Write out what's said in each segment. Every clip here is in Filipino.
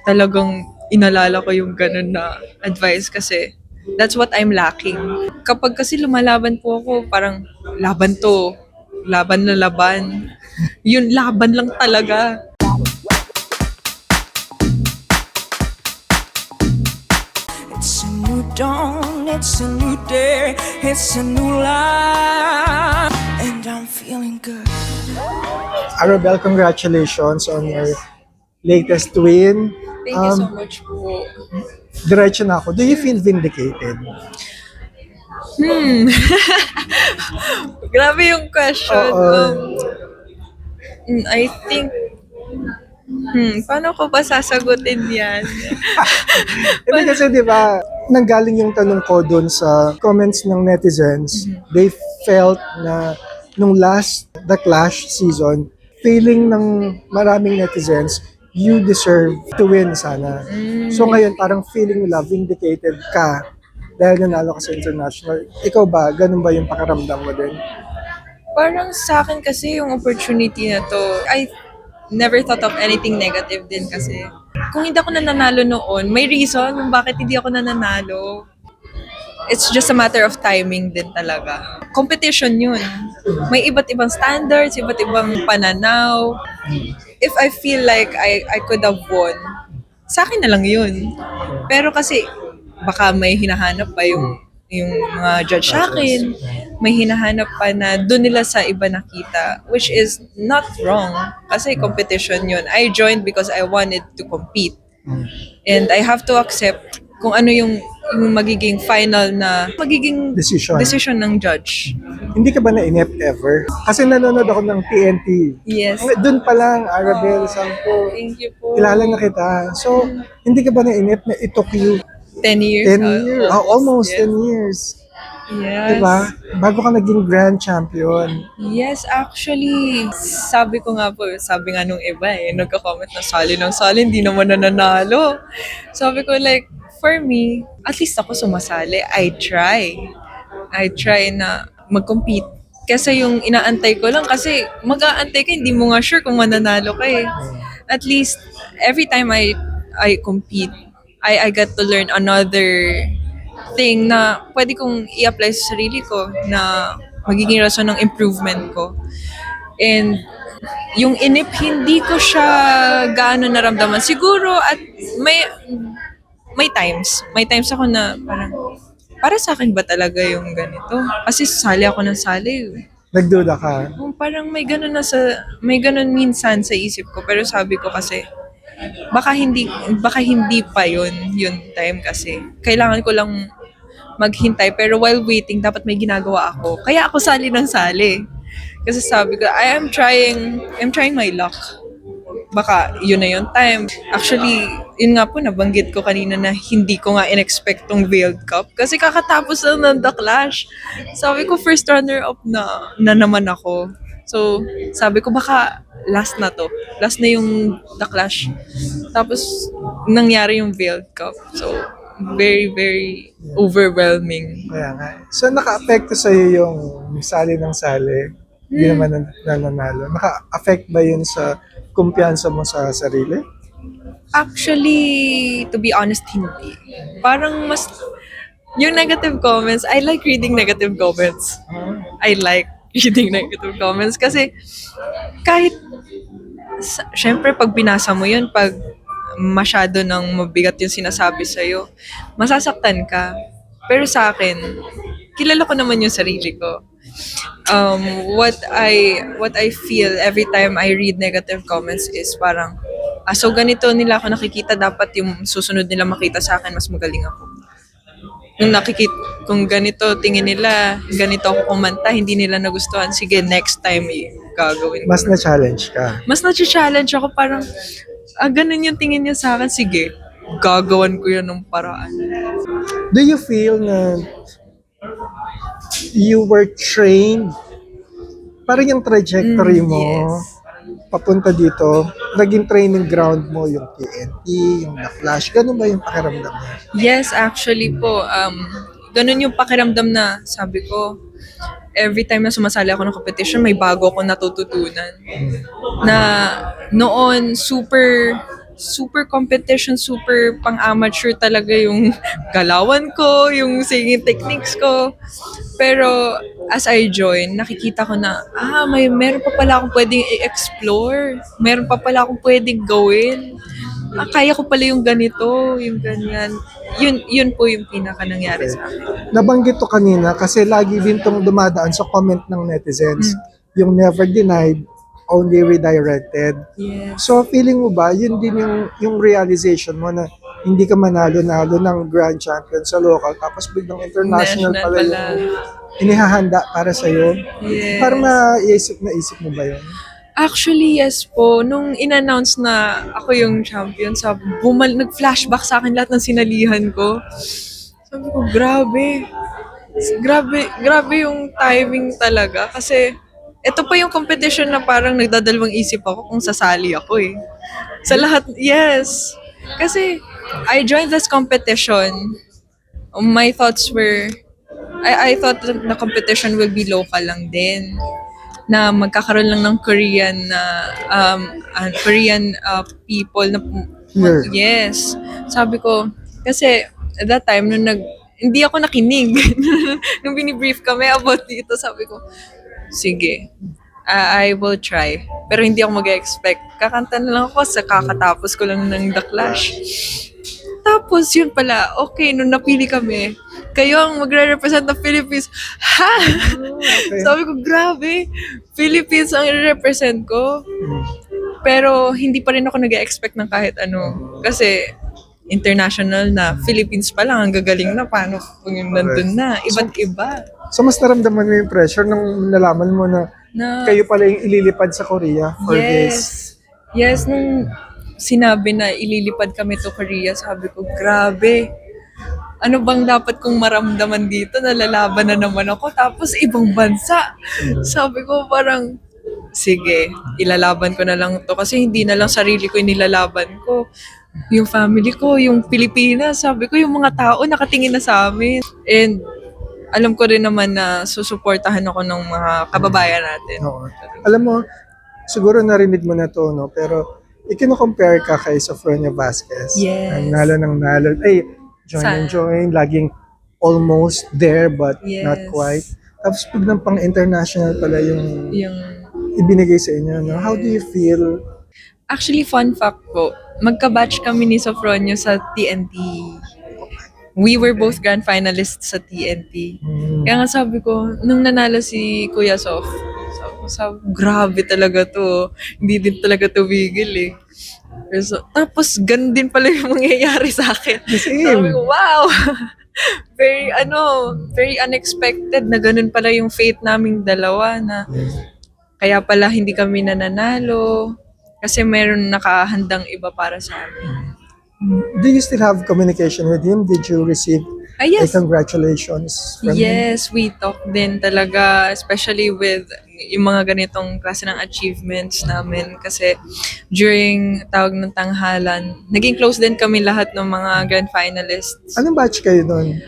talagang inalala ko yung ganun na advice kasi that's what I'm lacking. Kapag kasi lumalaban po ako, parang laban to, laban na laban. Yun, laban lang talaga. It's a new dawn, it's a new day, it's a new life, and I'm feeling good. Arabelle, congratulations on your latest win. Thank you so much po. Diretso na ako. Do you feel vindicated? Grabe yung question. Oo. I think, paano ko ba sasagutin yan? Hindi kasi di ba, nanggaling yung tanong ko dun sa comments ng netizens. They felt na nung The Clash season, feeling ng maraming netizens, you deserve to win sana. So ngayon, parang feeling nila vindicated ka dahil nanalo ka sa international. Ikaw ba, ganun ba yung pakiramdam mo din? Parang sa akin kasi yung opportunity na to, I never thought of anything negative din kasi. Kung hindi ako nananalo noon, may reason kung bakit hindi ako nananalo. It's just a matter of timing din talaga. Competition yun. May iba't ibang standards, iba't ibang pananaw. If I feel like I could have won, sa akin na lang yun. Pero kasi baka may hinahanap pa yung mga judge sa akin. May hinahanap pa na doon nila sa iba nakita, which is not wrong. Kasi competition yun. I joined because I wanted to compete. And I have to accept kung ano yung magiging final na magiging Decision. ng judge. Hindi ka ba nainip ever? Kasi nanonood ako ng TNT. Yes. Doon pa lang, Arabelle, Sampo, Thank you po. kilala na kita. So, hindi ka ba nainip na it took you 10 years. 10 years? Almost yes. 10 years. Yes. Diba? Bago ka naging grand champion. Yes, actually, sabi ko nga po, sabi nga nung iba nagka-comment na sali ng sali, hindi naman nananalo. Sabi ko like, for me, at least ako sumasali. I try na mag-compete. Kasi yung inaantay ko lang, kasi mag-aantay ka, hindi mo nga sure kung mananalo ka eh. At least, every time I compete, I get to learn another thing na pwede kong i-apply sa sarili ko na magiging rason ng improvement ko. And yung inip, hindi ko siya gaano naramdaman. Siguro at may times ako na parang, para sa akin ba talaga yung ganito? Kasi sali ako ng sali. Nagduda ka. Parang may ganun minsan sa isip ko. Pero sabi ko kasi, baka hindi pa yun time kasi. Kailangan ko lang maghintay. Pero while waiting, dapat may ginagawa ako. Kaya ako sali ng sali. Kasi sabi ko, I'm trying my luck. Baka yun na yung time. Actually, yun nga po, nabanggit ko kanina na hindi ko nga in-expect tong World Cup. Kasi kakatapos lang ng The Clash. Sabi ko, first runner-up na naman ako. So, sabi ko, baka last na to. Last na yung The Clash. Tapos, nangyari yung World Cup. So, very, very overwhelming. Kaya nga. So, naka-apekto sa'yo yung sali ng sali? Hindi naman nananalo. Naka-affect ba yun sa kumpiyansa mo sa sarili? Actually, to be honest, hindi. Parang mas, yung negative comments, I like reading negative comments. I like reading negative comments kasi kahit, syempre pag binasa mo yun, pag masyado ng mabigat yung sinasabi sa'yo, masasaktan ka. Pero sa akin, kilala ko naman yung sarili ko. What I feel every time I read negative comments is parang, so ganito nila ako nakikita, dapat yung susunod nila makita sa akin, mas magaling ako. Kung ganito tingin nila, ganito ako kumanta, hindi nila nagustuhan, sige, next time gagawin ko. Mas na-challenge ka? Mas na-challenge ako, parang, ganun yung tingin niya sa akin, sige, gagawan ko yun ng paraan. Do you feel na you were trained? Parang yung trajectory mo, yes. papunta dito, naging training ground mo yung TNT, yung The Clash. Ganun ba yung pakiramdam mo? Yes, actually po, ganun yung pakiramdam na sabi ko, every time na sumasali ako ng competition, may bago akong natututunan. Na noon, super super competition, super pang-amateur talaga yung galawan ko, yung singing techniques ko. Pero as I join, nakikita ko na, meron pa pala akong pwedeng i-explore. Meron pa pala akong pwedeng gawin. Kaya ko pala yung ganito, yung ganyan. Yun po yung pinaka nangyari sa akin. Nabanggit to kanina kasi lagi din tong dumadaan sa comment ng netizens. Yung never denied, only redirected. Yes. So feeling mo ba, yun din yung realization mo na hindi ka manalo-nalo ng grand champion sa local tapos biglang international National pala pala. yung inihahanda para sa'yo? Yes. Parang naisip mo ba yun? Actually, yes po. Nung in-announce na ako yung champion, nag-flashback sa akin lahat ng sinalihan ko. Sabi ko, grabe. Grabe yung timing talaga. Kasi, ito pa yung competition na parang nagdadalawang isip ako kung sasali ako eh. Sa lahat, yes. Kasi, I joined this competition. My thoughts were, I thought that the competition will be local lang din. Na magkakaroon lang ng Korean people na Here. yes. Sabi ko kasi at that time hindi ako nakinig nung binibrief kami about dito, sabi ko sige, I will try, pero hindi ako mag-expect, kakanta na lang ako sa kakatapos ko lang ng The Clash. Tapos yun pala, okay, nung napili kami, kayo ang magre-represent ng Philippines. Ha? Okay. Sabi ko, grabe. Philippines ang i-represent ko. Pero hindi pa rin ako nag-expect ng kahit ano. Kasi international na, Philippines pa lang, ang gagaling na. Paano kung yung nandun na? Iba't iba. So mas naramdaman mo yung pressure nung nalaman mo na Na, kayo pala yung ililipad sa Korea for this. yes. Yes, nung sinabi na ililipad kami to Korea, sabi ko, grabe. Ano bang dapat kong maramdaman dito? Nalalaban na naman ako. Tapos ibang bansa. Sabi ko parang, sige, ilalaban ko na lang to. Kasi hindi na lang sarili ko yung nilalaban ko. Yung family ko, yung Pilipinas. Sabi ko, yung mga tao nakatingin na sa amin. And alam ko rin naman na susuportahan ako ng mga kababayan natin. Oo. Alam mo, siguro narinig mo na to, no? Pero ikino-compare ka kay Sofronia Vasquez. Yes. Ang nalo ng nalo. Ay, join. Laging almost there but not Yes. quite. Tapos biglang pang international pala yung Yung ibinigay sa inyo. No? How do you feel? actually, fun fact po, magka-batch kami ni Sofronio sa TNT. We were both grand finalists sa TNT. Kaya nga sabi ko, nung nanalo si Kuya Sof, sabi ko, grabe talaga to. Hindi din talaga to bigil eh. So, tapos, ganun din pala yung mangyayari sa akin. Same. Sabi ko, wow! Very unexpected na ganun pala yung fate naming dalawa na kaya pala hindi kami nananalo kasi meron nakahandang iba para sa amin. Do you still have communication with him? Did you receive a Yes. congratulations from him? Yes, we talk din talaga, especially with yung mga ganitong klase ng achievements namin kasi during tawag ng tanghalan, naging close din kami lahat ng mga grand finalists. Anong batch kayo doon?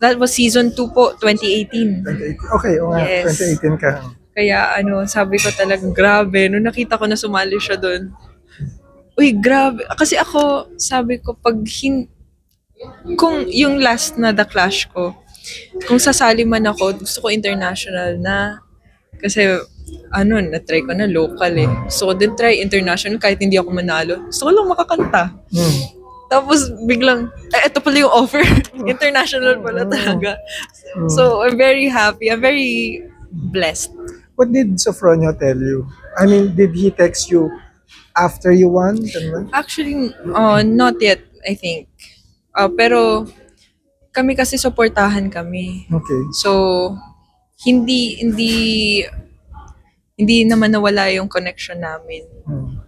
That was season 2 po, 2018. 2018. Okay, o nga, Yes. 2018 ka. Kaya sabi ko talagang grabe, nung nakita ko na sumali siya doon. Uy, grabe. Kasi ako, sabi ko, kung yung last na The Clash ko, kung sasali man ako, gusto ko international na. Kasi, na-try ko na local eh. Gusto ko din try international kahit hindi ako manalo. Gusto ko lang makakanta. Tapos biglang, eto pala yung offer. International pala talaga. So, I'm very happy. I'm very blessed. What did Sofronio tell you? I mean, did he text you after you won? Ganun? Actually, not yet, I think. Pero, kami kasi supportahan kami. Okay. So, hindi naman nawala yung connection namin.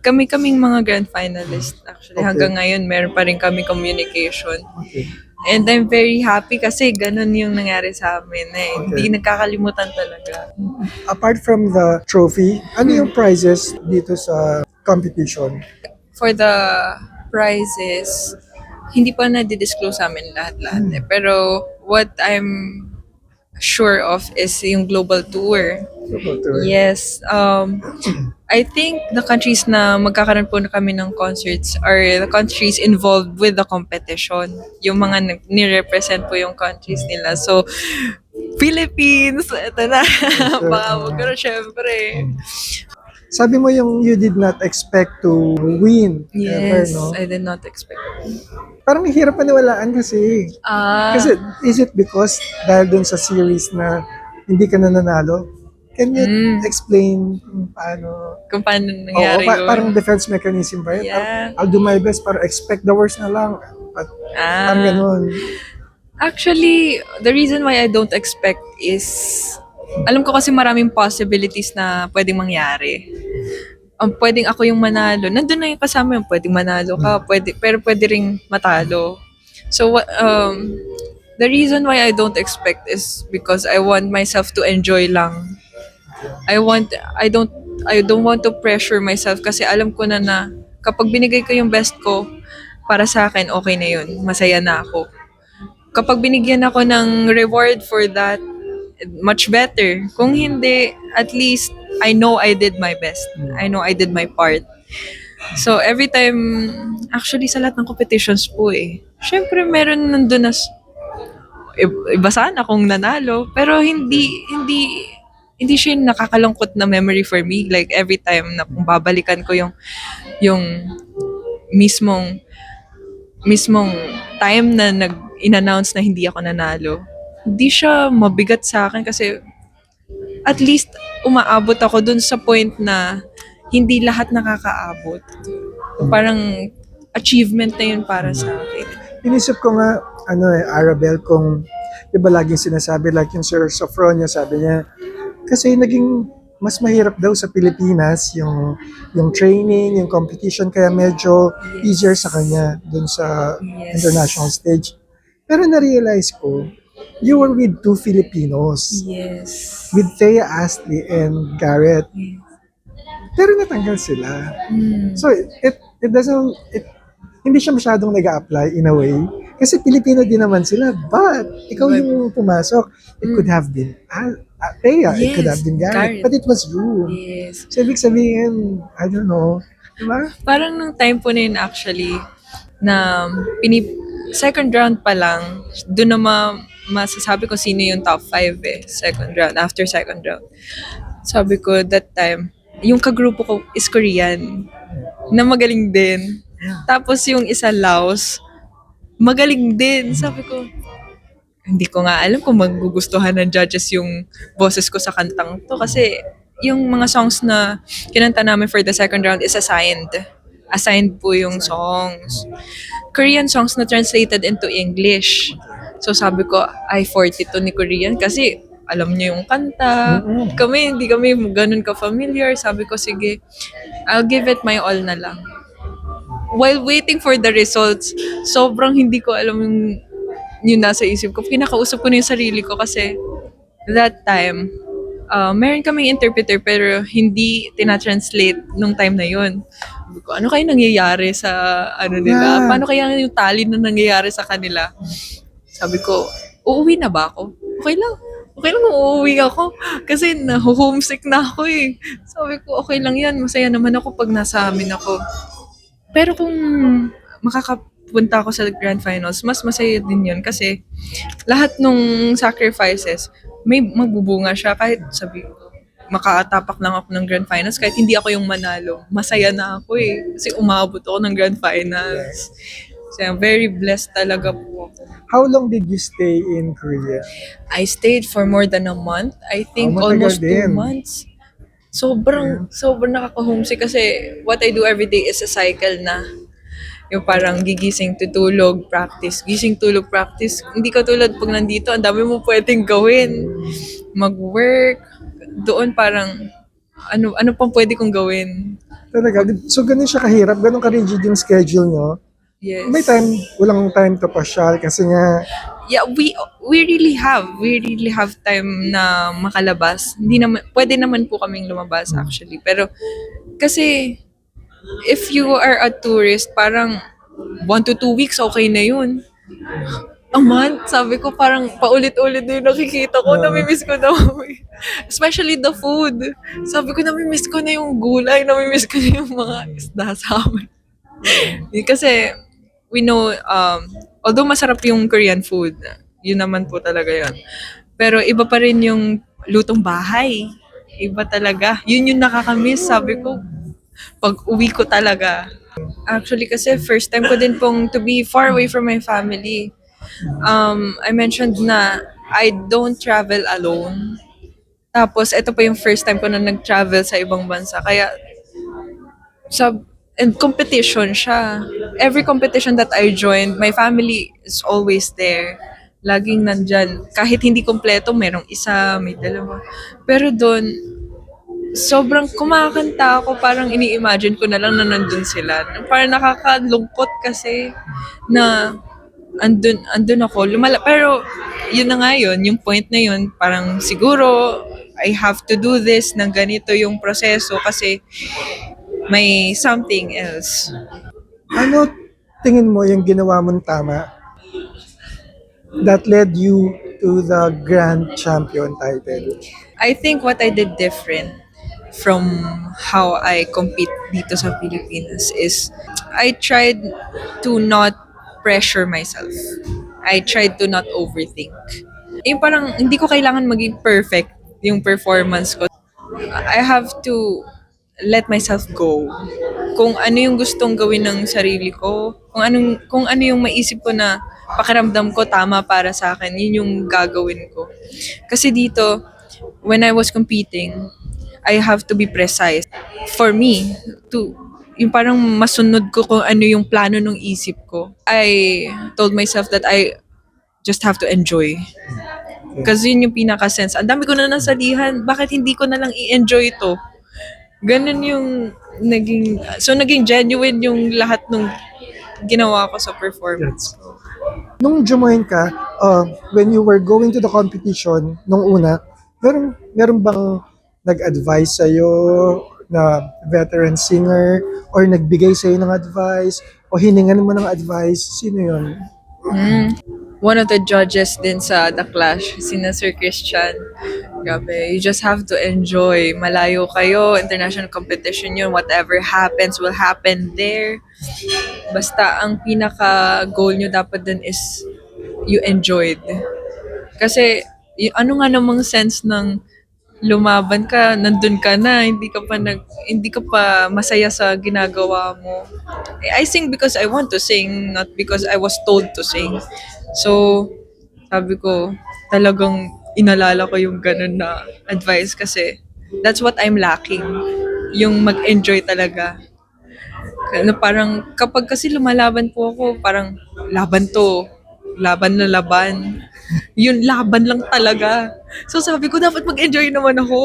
Kami-kaming mga grand finalists actually. Okay. Hanggang ngayon, meron pa rin kami communication. Okay. And I'm very happy kasi ganun yung nangyari sa amin. Hindi nagkakalimutan talaga. Apart from the trophy, ano yung prizes dito sa competition? For the prizes, hindi pa na-disclose sa amin lahat-lahat. Pero what I'm sure of is yung global tour. Yes. I think the countries na magkakaroon po na kami ng concerts are the countries involved with the competition. Yung mga ni-represent po yung countries nila. So, Philippines, ito na. Baka magkaroon syempre. Sabi mo yung you did not expect to win ever, Yes, no? I did not expect. Parang hirap paniwalaan kasi. Kasi is it because dahil dun sa series na hindi ka na nanalo? Can you explain kung paano? Kung paano Oo, nangyari yun. parang defense mechanism ba yun? Yeah. I'll do my best para expect the worst na lang. But, parang Ah. ganun. Actually, the reason why I don't expect is, alam ko kasi maraming possibilities na pwedeng mangyari. Pwedeng ako yung manalo. Nandun na yung kasama yung pwedeng manalo ka, pero pwede ring matalo. So, the reason why I don't expect is because I want myself to enjoy lang. I don't want to pressure myself kasi alam ko na kapag binigay ko yung best ko, para sa akin, okay na yun. Masaya na ako. Kapag binigyan ako ng reward for that, much better. Kung hindi, at least I know I did my best. I know I did my part. So every time, actually sa lahat ng competitions po syempre meron nandun na iba sana kung nanalo, pero hindi siya yung nakakalungkot na memory for me. Like every time na kung babalikan ko yung mismong time na in-announce na hindi ako nanalo, hindi siya mabigat sa akin kasi at least umaabot ako dun sa point na hindi lahat nakakaabot. Parang achievement na yun para sa akin. Inisip ko nga, Arabel, kung di ba laging sinasabi, like yung Sir Sofronia, sabi niya, kasi naging mas mahirap daw sa Pilipinas yung training, yung competition, kaya medyo easier sa kanya dun sa international stage. Pero na-realize ko, you were with two Filipinos, Yes. with Thea Astley and Garrett. Pero natanggal sila. So it doesn't, hindi siya masyadong nag-a-apply in a way. Kasi Pilipino din naman sila, but ikaw yung pumasok. It could have been Thea, it could have been Garrett, but it was you. Yes. So ibig sabihin, I don't know, diba? Parang nung time po na yun actually, na second round pa lang, doon na masasabi ko sino yung top 5 second round, after second round. Sabi ko that time, yung kagrupo ko is Korean, na magaling din. Tapos yung isa Laos, magaling din. Sabi ko, hindi ko nga alam kung magugustuhan ng judges yung boses ko sa kantang to kasi yung mga songs na kinanta namin for the second round is assigned. Assigned po yung songs. Korean songs na translated into English. So sabi ko, ay 42 ni Korean kasi alam niyo yung kanta. Hindi kami ganun ka-familiar. Sabi ko, sige, I'll give it my all na lang. While waiting for the results, sobrang hindi ko alam yung nasa isip ko. Kinakausap ko na yung sarili ko kasi that time, meron kaming interpreter pero hindi tina-translate nung time na yun. Sabi ko, ano kaya nangyayari sa nila? Yeah. Paano kaya yung tali na nangyayari sa kanila? Sabi ko, uuwi na ba ako? Okay lang kung uuwi ako. Kasi homesick na ako Sabi ko, okay lang yan. Masaya naman ako pag nasa amin ako. Pero kung makakapunta ako sa Grand Finals, mas masaya din yun kasi lahat nung sacrifices, may magbubunga siya kahit sabi ko, makatapak lang ako ng Grand Finals kahit hindi ako yung manalo. Masaya na ako kasi umabot ako ng Grand Finals. So, I'm very blessed talaga po ako. How long did you stay in Korea? I stayed for more than a month. I think matagal almost 2 din. months. Sobrang nakaka-homesick kasi what I do every day is a cycle na. Yung parang gigising, tutulog, practice. Gising, tulog, practice. Hindi ka tulad pag nandito, ang dami mo pwedeng gawin. Mag-work. Doon parang, ano pang pwede kong gawin? Talaga, so ganun siya kahirap, ganun ka-rigid yung schedule nyo. Yes. May walang time to pasyal kasi nga, Yeah, we really have time na makalabas. Hindi naman pwede naman po kaming lumabas actually. Pero kasi if you are a tourist, parang 1 to 2 weeks okay na 'yun. A month, sabi ko parang paulit-ulit na yung nakikita ko, namimiss ko na. Especially the food. Sabi ko, namimiss ko na yung gulay, namimiss ko na yung mga isda sa amin. Kasi, we know, although masarap yung Korean food, yun naman po talaga yun. Pero iba pa rin yung lutong bahay. Iba talaga. Yun yung nakakamiss, sabi ko, pag uwi ko talaga. Actually, kasi first time ko din pong to be far away from my family. I mentioned na I don't travel alone. Tapos, ito pa yung first time ko na nag-travel sa ibang bansa. Kaya, and competition siya. Every competition that I joined, my family is always there. Laging nandyan. Kahit hindi kompleto, merong isa, may dalawa. Pero doon, sobrang kumakanta ako, parang ini-imagine ko na lang na nandun sila. Parang nakakalungkot kasi na andun ako. Pero yun na nga yun, yung point na yun, parang siguro I have to do this ng ganito yung proseso kasi may something else. Ano tingin mo yung ginawa mong tama that led you to the Grand Champion title? I think what I did different from how I compete dito sa Pilipinas is I tried to not pressure myself. I tried to not overthink. Yung parang hindi ko kailangan maging perfect yung performance ko. I have to let myself go. Kung ano yung gustong gawin ng sarili ko, kung ano yung maisip ko na pakiramdam ko tama para sa akin, yun yung gagawin ko. Kasi dito, when I was competing, I have to be precise. For me, yung parang masunod ko kung ano yung plano ng isip ko. I told myself that I just have to enjoy. Kasi yun yung pinaka-sense. Ang dami ko na nasalihan, bakit hindi ko na lang i-enjoy to? Ganun yung naging genuine yung lahat ng ginawa ko sa performance. Nung jumoin ka, when you were going to the competition, nung una, meron bang nag-advise sa'yo na veteran singer or nagbigay sa'yo ng advice o hiningan mo ng advice? Sino yun? One of the judges din sa The Clash, sina Sir Christian. Grabe, you just have to enjoy. Malayo kayo, international competition yun. Whatever happens will happen there. Basta ang pinaka-goal nyo dapat dun is you enjoyed. Kasi ano nga namang sense ng lumaban ka, nandun ka na, hindi ka pa masaya sa ginagawa mo. I sing because I want to sing, not because I was told to sing. So, sabi ko, talagang inalala ko yung ganun na advice kasi that's what I'm lacking. Yung mag-enjoy talaga. Kaya parang kapag kasi lumalaban po ako, parang laban to, laban na laban. Yun, laban lang talaga. So sabi ko, dapat mag-enjoy naman ako.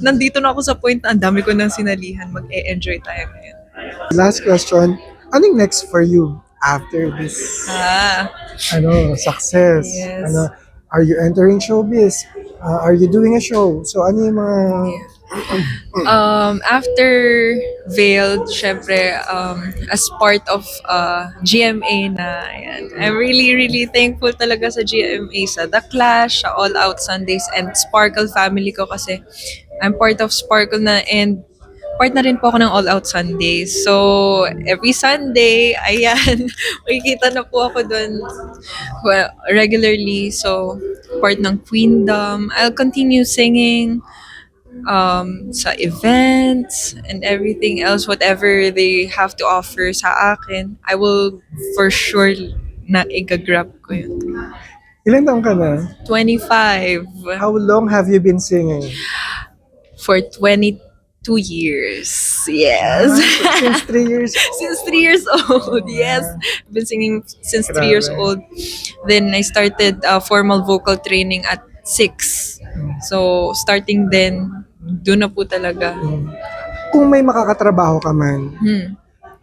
Nandito na ako sa point na ang dami ko nang sinalihan. Mag-e-enjoy tayo ngayon. Last question, anong next for you after this success? Yes. Are you entering showbiz? Are you doing a show? So ano yung mga... After Veiled, syempre, as part of GMA na, ayan. I'm really, really thankful talaga sa GMA, sa The Clash, sa All Out Sundays, and Sparkle family ko kasi I'm part of Sparkle na, and part na rin po ako ng All Out Sundays. So, every Sunday, ayan, makikita na po ako dun regularly. So, part ng Queendom. I'll continue singing sa events and everything else, whatever they have to offer sa akin, I will for sure na i-grab ko yun. Ilan taong ka na? 25 How long have you been singing? for 22 years. Yes. Since 3 years? Since 3 years old, yes. I've been singing since 3 years old. Then I started formal vocal training at 6. So, starting then, doon na po talaga. Kung may makakatrabaho ka man,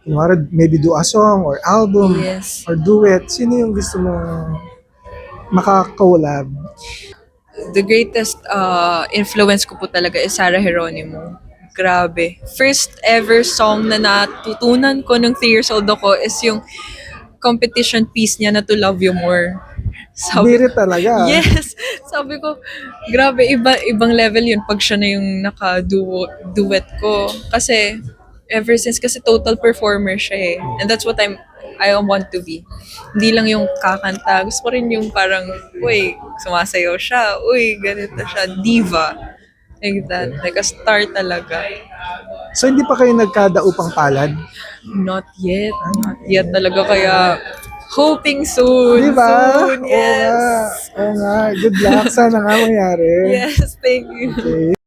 kunwari, maybe do a song or album Yes. or duet, sino yung gusto mo makakolab? The greatest influence ko po talaga is Sarah Geronimo. Grabe. First ever song na natutunan ko nung 3 years old ako is yung competition piece niya na To Love You More. Birit talaga. Yes. sabi ko, grabe, ibang level yun pag siya na yung naka-duet ko. Kasi, ever since, kasi total performer siya eh. And that's what I want to be. Hindi lang yung kakanta. Gusto ko rin yung parang, uy, sumasayaw siya. Uy, ganito siya. Diva. Like that. Like a star talaga. So hindi pa kayo nagkadaupang palad? Not yet. Not yet talaga. Kaya, hoping soon. Di ba? Soon, yes. Oo nga. Good luck. Sana nga mangyari. Yes, thank you. Okay.